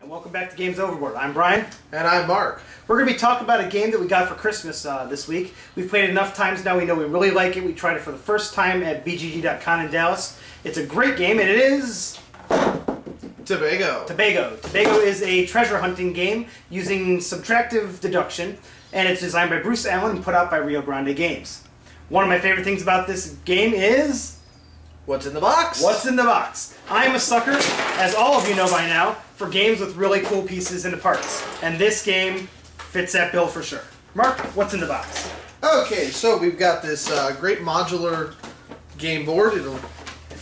And welcome back to Games Overboard. I'm Brian. And I'm Mark. We're going to be talking about a game that we got for Christmas this week. We've played it enough times now we know we really like it. We tried it for the first time at BGG.con in Dallas. It's a great game, and it is... Tobago. Tobago is a treasure hunting game using subtractive deduction, and it's designed by Bruce Allen and put out by Rio Grande Games. One of my favorite things about this game is... What's in the box? What's in the box? I'm a sucker, as all of you know by now, for games with really cool pieces and parts. And this game fits that bill for sure. Mark, what's in the box? Okay, so we've got this great modular game board.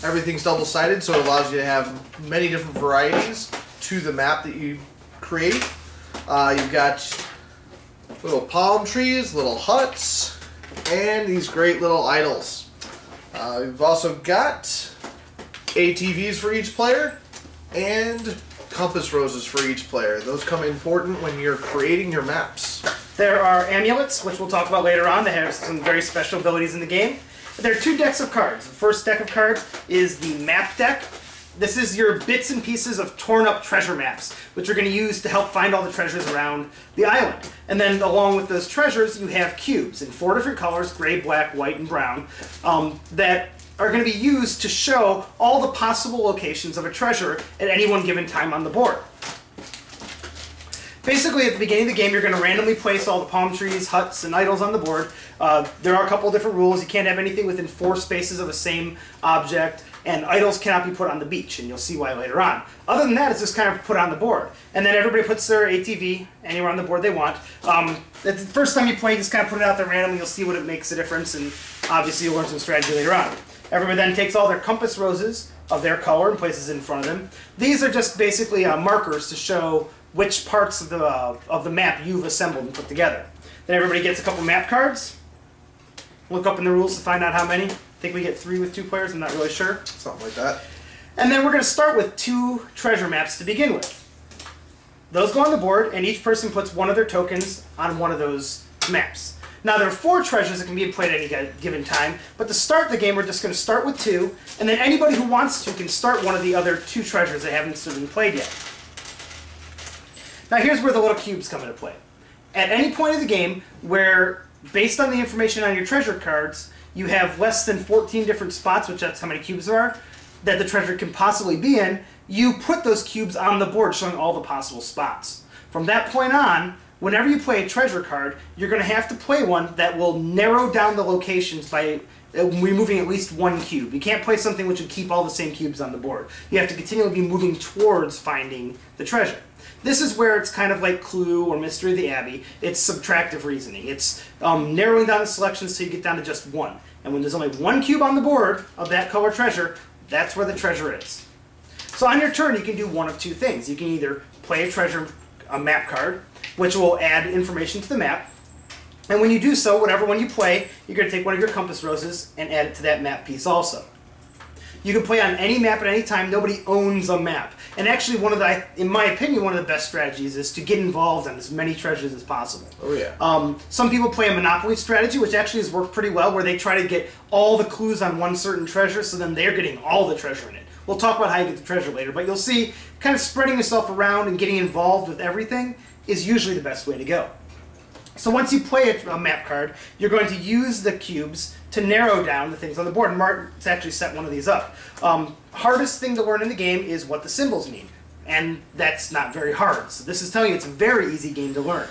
Everything's double-sided, so it allows you to have many different varieties to the map that you create. You've got little palm trees, little huts, and these great little idols. We've also got ATVs for each player and compass roses for each player. Those come important when you're creating your maps. There are amulets, which we'll talk about later on. They have some very special abilities in the game. There are two decks of cards. The first deck of cards is the map deck. This is your bits and pieces of torn up treasure maps, which you're going to use to help find all the treasures around the island. And then along with those treasures, you have cubes in 4 different colors, gray, black, white, and brown, that are going to be used to show all the possible locations of a treasure at any one given time on the board. Basically, at the beginning of the game, you're going to randomly place all the palm trees, huts, and idols on the board. There are a couple of different rules. You can't have anything within 4 spaces of the same object, and idols cannot be put on the beach, and you'll see why later on. Other than that, it's just kind of put on the board. And then everybody puts their ATV anywhere on the board they want. The first time you play, you just kind of put it out there randomly. You'll see what it makes a difference, and obviously you'll learn some strategy later on. Everybody then takes all their compass roses of their color and places it in front of them. These are just basically markers to show which parts of the map you've assembled and put together. Then everybody gets a couple map cards. Look up in the rules to find out how many. I think we get 3 with 2 players, I'm not really sure. Something like that. And then we're going to start with 2 treasure maps to begin with. Those go on the board, and each person puts one of their tokens on one of those maps. Now there are 4 treasures that can be played at any given time, but to start the game we're just going to start with 2, and then anybody who wants to can start one of the other 2 treasures that haven't been played yet. Now here's where the little cubes come into play. At any point of the game where, based on the information on your treasure cards, you have less than 14 different spots, which that's how many cubes there are, that the treasure can possibly be in, you put those cubes on the board showing all the possible spots. From that point on, whenever you play a treasure card, you're going to have to play one that will narrow down the locations by removing at least 1 cube. You can't play something which would keep all the same cubes on the board. You have to continually be moving towards finding the treasure. This is where it's kind of like Clue or Mystery of the Abbey. It's subtractive reasoning. It's narrowing down the selections so you get down to just 1. And when there's only 1 cube on the board of that color treasure, that's where the treasure is. So on your turn, you can do one of 2 things. You can either play a map card, which will add information to the map. And when you do so, whatever one you play, you're going to take one of your compass roses and add it to that map piece also. You can play on any map at any time. Nobody owns a map. And actually, in my opinion, one of the best strategies is to get involved on as many treasures as possible. Oh yeah. Some people play a Monopoly strategy, which actually has worked pretty well, where they try to get all the clues on one certain treasure, so then they're getting all the treasure in it. We'll talk about how you get the treasure later, but you'll see kind of spreading yourself around and getting involved with everything is usually the best way to go. So once you play a map card, you're going to use the cubes to narrow down the things on the board. And Martin's actually set one of these up. Hardest thing to learn in the game is what the symbols mean. And that's not very hard. So this is telling you it's a very easy game to learn.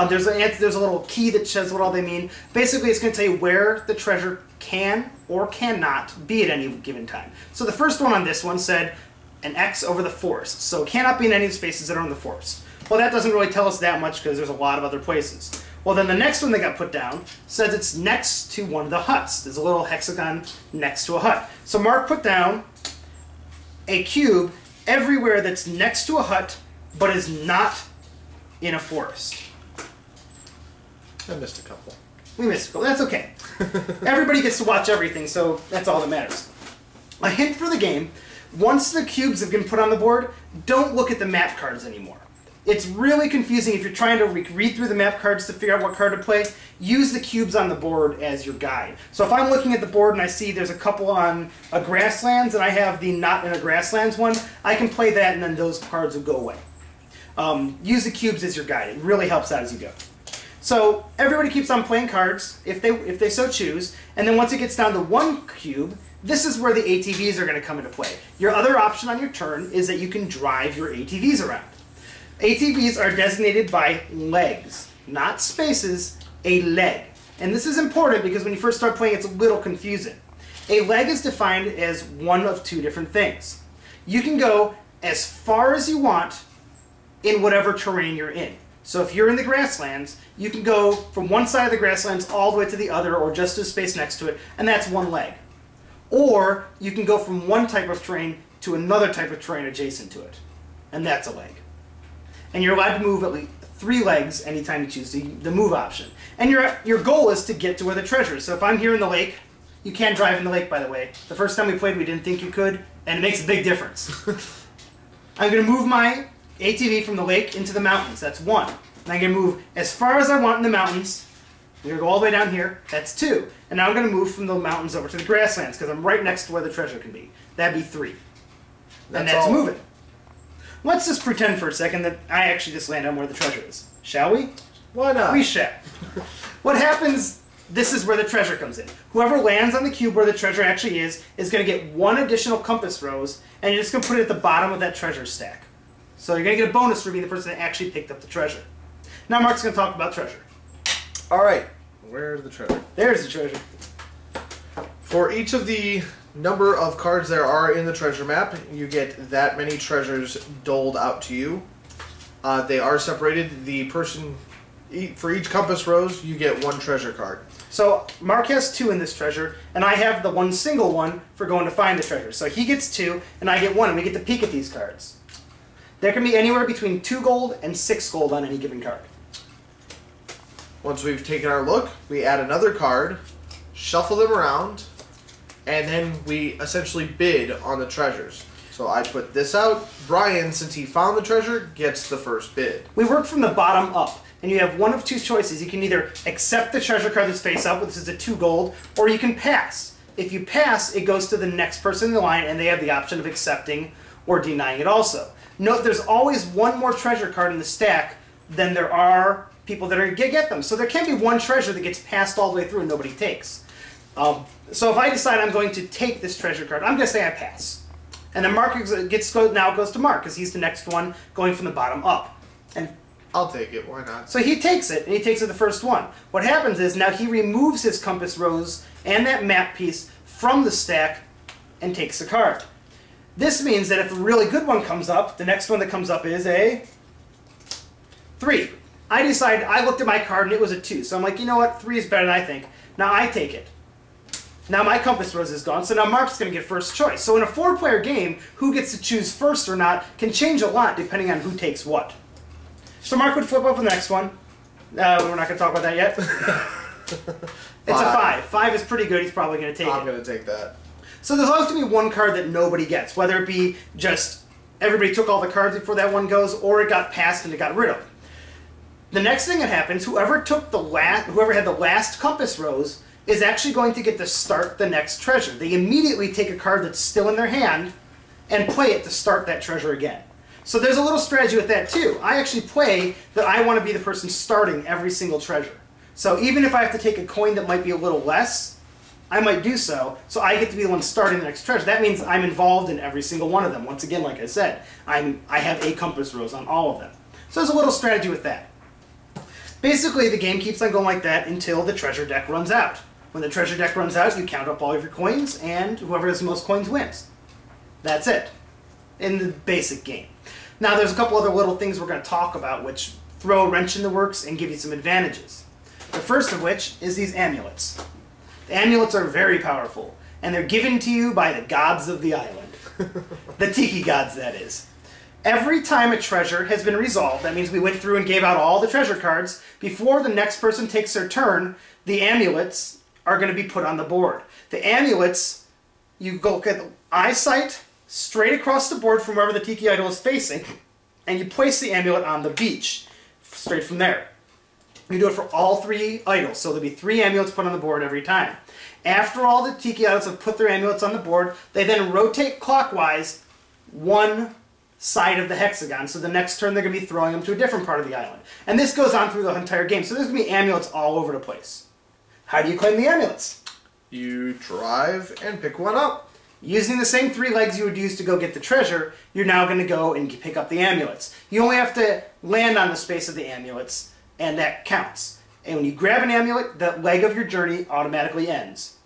There's a little key that says what all they mean. Basically, it's going to tell you where the treasure can or cannot be at any given time. So the first one on this one said an X over the forest. So it cannot be in any spaces that are in the forest. Well, that doesn't really tell us that much because there's a lot of other places. Well, then the next one that got put down says it's next to one of the huts. There's a little hexagon next to a hut. So Mark put down a cube everywhere that's next to a hut but is not in a forest. I missed a couple. We missed a couple. That's okay. Everybody gets to watch everything, so that's all that matters. A hint for the game, once the cubes have been put on the board, don't look at the map cards anymore. It's really confusing if you're trying to read through the map cards to figure out what card to play. Use the cubes on the board as your guide. So if I'm looking at the board and I see there's a couple on a grasslands and I have the not in a grasslands one, I can play that and then those cards will go away. use the cubes as your guide. It really helps out as you go. So everybody keeps on playing cards if they so choose, and then once it gets down to 1 cube, this is where the ATVs are going to come into play. Your other option on your turn is that you can drive your ATVs around. ATVs are designated by legs, not spaces, a leg. And this is important because when you first start playing, it's a little confusing. A leg is defined as one of 2 different things. You can go as far as you want in whatever terrain you're in. So if you're in the grasslands, you can go from one side of the grasslands all the way to the other, or just a space next to it, and that's 1 leg. Or you can go from one type of terrain to another type of terrain adjacent to it, and that's a leg. And you're allowed to move at least 3 legs anytime you choose the move option. And your goal is to get to where the treasure is. So if I'm here in the lake, you can't drive in the lake, by the way. The first time we played, we didn't think you could, and it makes a big difference. I'm going to move my ATV from the lake into the mountains. That's 1. And I'm going to move as far as I want in the mountains. I'm going to go all the way down here. That's 2. And now I'm going to move from the mountains over to the grasslands because I'm right next to where the treasure can be. That'd be 3. And that's moving. Let's just pretend for a second that I actually just land on where the treasure is. Shall we? Why not? We shall. What happens, this is where the treasure comes in. Whoever lands on the cube where the treasure actually is going to get 1 additional compass rose, and you're just going to put it at the bottom of that treasure stack. So you're going to get a bonus for being the person that actually picked up the treasure. Now Mark's going to talk about treasure. All right. Where's the treasure? There's the treasure. For each of the number of cards there are in the treasure map, you get that many treasures doled out to you. They are separated. The person, for each compass rose, you get 1 treasure card. So Mark has 2 in this treasure, and I have the 1 single one for going to find the treasure. So he gets 2, and I get 1, and we get to peek at these cards. There can be anywhere between 2 gold and 6 gold on any given card. Once we've taken our look, we add another card, shuffle them around, and then we essentially bid on the treasures. So I put this out. Brian, since he found the treasure, gets the first bid. We work from the bottom up, and you have 1 of 2 choices. You can either accept the treasure card that's face up, which is a 2 gold, or you can pass. If you pass, it goes to the next person in the line, and they have the option of accepting or denying it also. Note there's always 1 more treasure card in the stack than there are people that are going to get them. So there can be 1 treasure that gets passed all the way through and nobody takes. So if I decide I'm going to take this treasure card, I'm going to say I pass. And then Mark now goes to Mark because he's the next one going from the bottom up. And I'll take it, why not? so he takes it, and he takes it the first one. What happens is now he removes his compass rose and that map piece from the stack and takes the card. This means that if a really good one comes up, the next one that comes up is a 3. I looked at my card and it was a 2, so I'm like, you know what, 3 is better than I think. Now I take it. Now my compass rose is gone, so now Mark's going to get first choice. So in a 4-player game, who gets to choose first or not can change a lot depending on who takes what. So Mark would flip up the next one. We're not going to talk about that yet. It's a 5. 5 is pretty good. He's probably going to take it. I'm going to take that. So there's always going to be 1 card that nobody gets, whether it be just everybody took all the cards before that one goes, or it got passed and it got rid of. The next thing that happens, whoever had the last compass rose is actually going to get to start the next treasure. They immediately take a card that's still in their hand and play it to start that treasure again. So there's a little strategy with that too. I actually play that I want to be the person starting every single treasure. So even if I have to take a coin that might be a little less, I might do so I get to be the one starting the next treasure. That means I'm involved in every single one of them. Once again, like I said, I have a compass rose on all of them. So there's a little strategy with that. Basically, the game keeps on going like that until the treasure deck runs out. When the treasure deck runs out, you count up all of your coins, and whoever has the most coins wins. That's it, in the basic game. Now, there's a couple other little things we're going to talk about which throw a wrench in the works and give you some advantages. The first of which is these amulets. The amulets are very powerful, and they're given to you by the gods of the island. The tiki gods, that is. Every time a treasure has been resolved, that means we went through and gave out all the treasure cards, before the next person takes their turn, the amulets are going to be put on the board. The amulets, you go get eyesight straight across the board from wherever the tiki idol is facing, and you place the amulet on the beach, straight from there. You do it for all 3 idols, so there'll be 3 amulets put on the board every time. After all the tiki idols have put their amulets on the board, they then rotate clockwise 1 side of the hexagon, so the next turn they're going to be throwing them to a different part of the island. And this goes on through the entire game, so there's going to be amulets all over the place. How do you claim the amulets? You drive and pick one up. Using the same 3 legs you would use to go get the treasure, you're now going to go and pick up the amulets. You only have to land on the space of the amulets, and that counts. And when you grab an amulet, the leg of your journey automatically ends.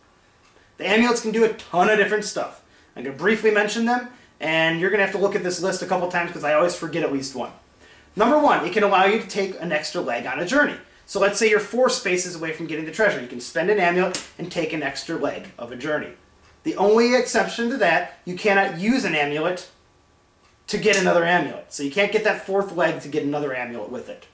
The amulets can do a ton of different stuff. I'm going to briefly mention them, and you're going to have to look at this list a couple times because I always forget at least one. Number 1, it can allow you to take an extra leg on a journey. So let's say you're 4 spaces away from getting the treasure. You can spend an amulet and take an extra leg of a journey. The only exception to that, you cannot use an amulet to get another amulet. So you can't get that 4th leg to get another amulet with it.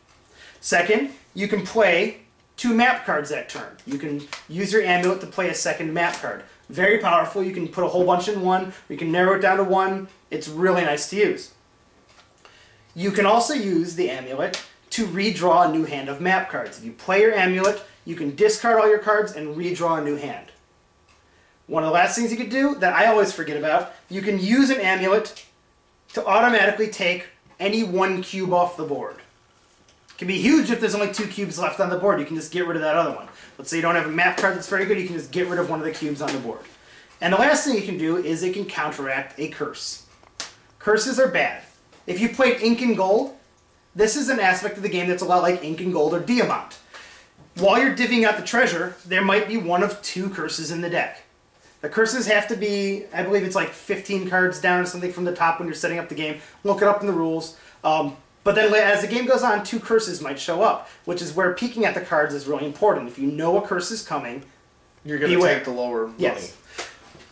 Second, you can play 2 map cards that turn. You can use your amulet to play a second map card. Very powerful. You can put a whole bunch in one, or you can narrow it down to 1. It's really nice to use. You can also use the amulet to redraw a new hand of map cards. If you play your amulet, you can discard all your cards and redraw a new hand. One of the last things you could do that I always forget about, you can use an amulet to automatically take any 1 cube off the board. It can be huge if there's only 2 cubes left on the board. You can just get rid of that other one. Let's say you don't have a map card that's very good, you can just get rid of one of the cubes on the board. And the last thing you can do is it can counteract a curse. Curses are bad. If you played Ink and Gold, this is an aspect of the game that's a lot like Ink and Gold or Diamant. While you're divvying out the treasure, there might be one of 2 curses in the deck. The curses have to be, I believe it's like 15 cards down or something from the top when you're setting up the game. Look it up in the rules. But then as the game goes on, 2 curses might show up, which is where peeking at the cards is really important. If you know a curse is coming, you're going to take the lower money. Yes.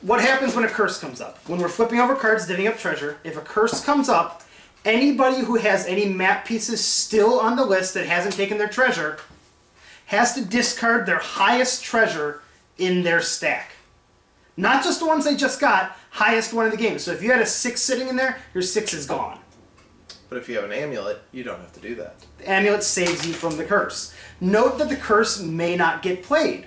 What happens when a curse comes up? When we're flipping over cards, divvying up treasure, if a curse comes up, anybody who has any map pieces still on the list that hasn't taken their treasure has to discard their highest treasure in their stack. Not just the ones they just got, highest one in the game. So if you had a 6 sitting in there, your 6 is gone. But if you have an amulet, you don't have to do that. The amulet saves you from the curse. Note that the curse may not get played.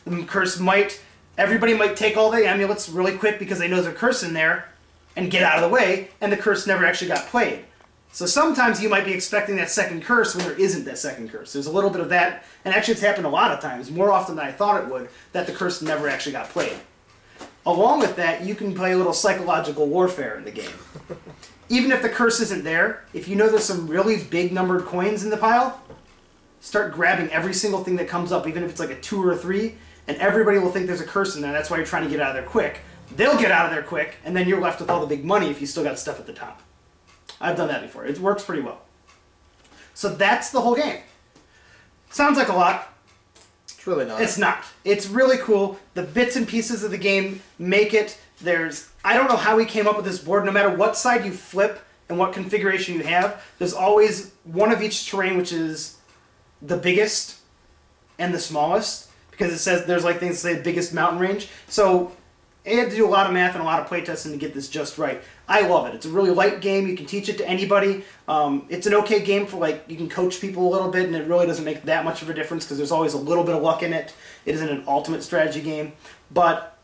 The curse might, everybody might take all the amulets really quick because they know there's a curse in there and get out of the way, and the curse never actually got played. So sometimes you might be expecting that second curse when there isn't that second curse. There's a little bit of that, and actually it's happened a lot of times, more often than I thought it would, that the curse never actually got played. Along with that, you can play a little psychological warfare in the game. Even if the curse isn't there, if you know there's some really big numbered coins in the pile, start grabbing every single thing that comes up, even if it's like a 2 or a 3, and everybody will think there's a curse in there. That's why you're trying to get out of there quick. They'll get out of there quick, and then you're left with all the big money if you still got stuff at the top. I've done that before. It works pretty well. So that's the whole game. Sounds like a lot. It's really not. It's not. It's really cool. The bits and pieces of the game make it. I don't know how we came up with this board. No matter what side you flip and what configuration you have, there's always one of each terrain which is the biggest and the smallest. Because it says there's like things that say biggest mountain range. So I had to do a lot of math and a lot of playtesting to get this just right. I love it. It's a really light game. You can teach it to anybody. It's an okay game for you can coach people a little bit, and it really doesn't make that much of a difference because there's always a little bit of luck in it. It isn't an ultimate strategy game, but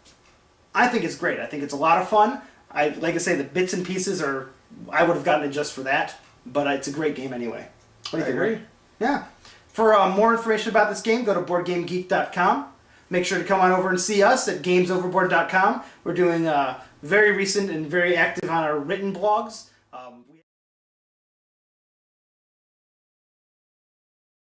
I think it's great. I think it's a lot of fun. Like I say, the bits and pieces I would have gotten it just for that, but it's a great game anyway. What do you think? I agree. Rick? Yeah. For more information about this game, go to BoardGameGeek.com. Make sure to come on over and see us at GamesOverboard.com. We're doing very recent and very active on our written blogs.